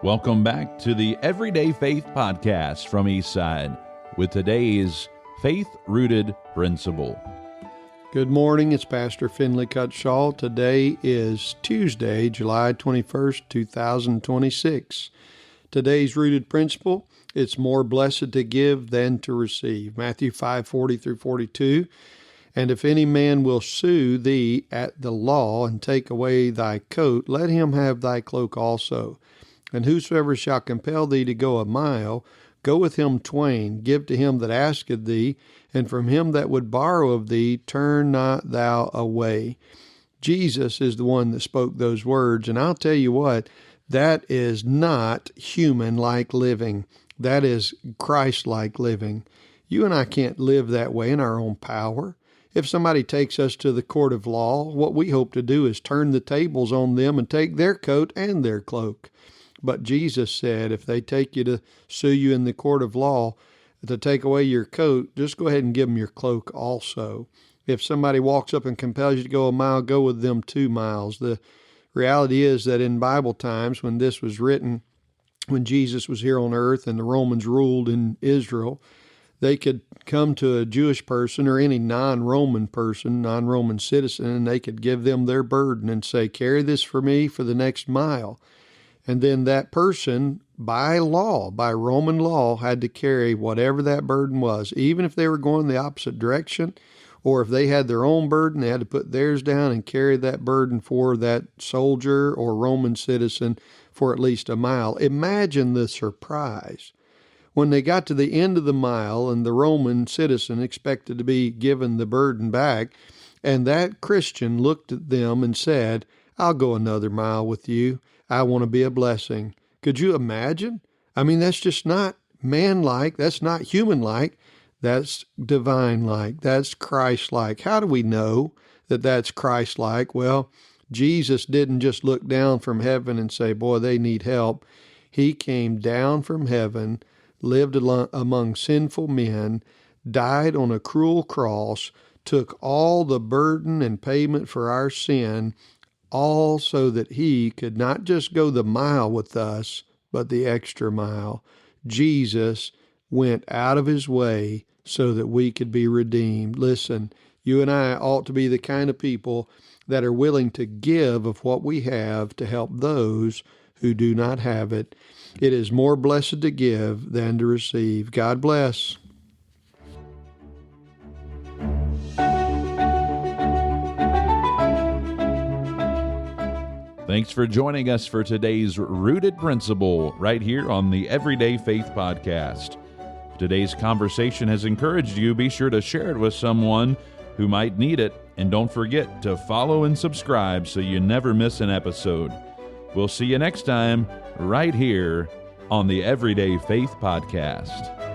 Welcome back to the Everyday Faith Podcast from Eastside with today's faith-rooted principle. Good morning, it's Pastor Finley Cutshaw. Today is Tuesday, July 21st, 2026. Today's rooted principle, it's more blessed to give than to receive. Matthew 5:40 through 42. And if any man will sue thee at the law and take away thy coat, let him have thy cloak also. And whosoever shall compel thee to go a mile, go with him twain. Give to him that asketh thee, and from him that would borrow of thee, turn not thou away. Jesus is the one that spoke those words, and I'll tell you what, that is not human-like living. That is Christ-like living. You and I can't live that way in our own power. If somebody takes us to the court of law, what we hope to do is turn the tables on them and take their coat and their cloak. But Jesus said, if they take you to sue you in the court of law to take away your coat, just go ahead and give them your cloak also. If somebody walks up and compels you to go a mile, go with them 2 miles. The reality is that in Bible times, when this was written, when Jesus was here on earth and the Romans ruled in Israel, they could come to a Jewish person or any non-Roman person, non-Roman citizen, and they could give them their burden and say, carry this for me for the next mile. And then that person, by law, by Roman law, had to carry whatever that burden was. Even if they were going the opposite direction, or if they had their own burden, they had to put theirs down and carry that burden for that soldier or Roman citizen for at least a mile. Imagine the surprise. When they got to the end of the mile and the Roman citizen expected to be given the burden back, and that Christian looked at them and said, I'll go another mile with you. I want to be a blessing. Could you imagine? I mean, that's just not man-like. That's not human-like. That's divine-like. That's Christ-like. How do we know that that's Christ-like? Well, Jesus didn't just look down from heaven and say, boy, they need help. He came down from heaven, lived among sinful men, died on a cruel cross, took all the burden and payment for our sin, all so that he could not just go the mile with us, but the extra mile. Jesus went out of his way so that we could be redeemed. Listen, you and I ought to be the kind of people that are willing to give of what we have to help those who do not have it. It is more blessed to give than to receive. God bless. Thanks for joining us for today's Rooted Principle right here on the Everyday Faith Podcast. If today's conversation has encouraged you, be sure to share it with someone who might need it, and don't forget to follow and subscribe so you never miss an episode. We'll see you next time right here on the Everyday Faith Podcast.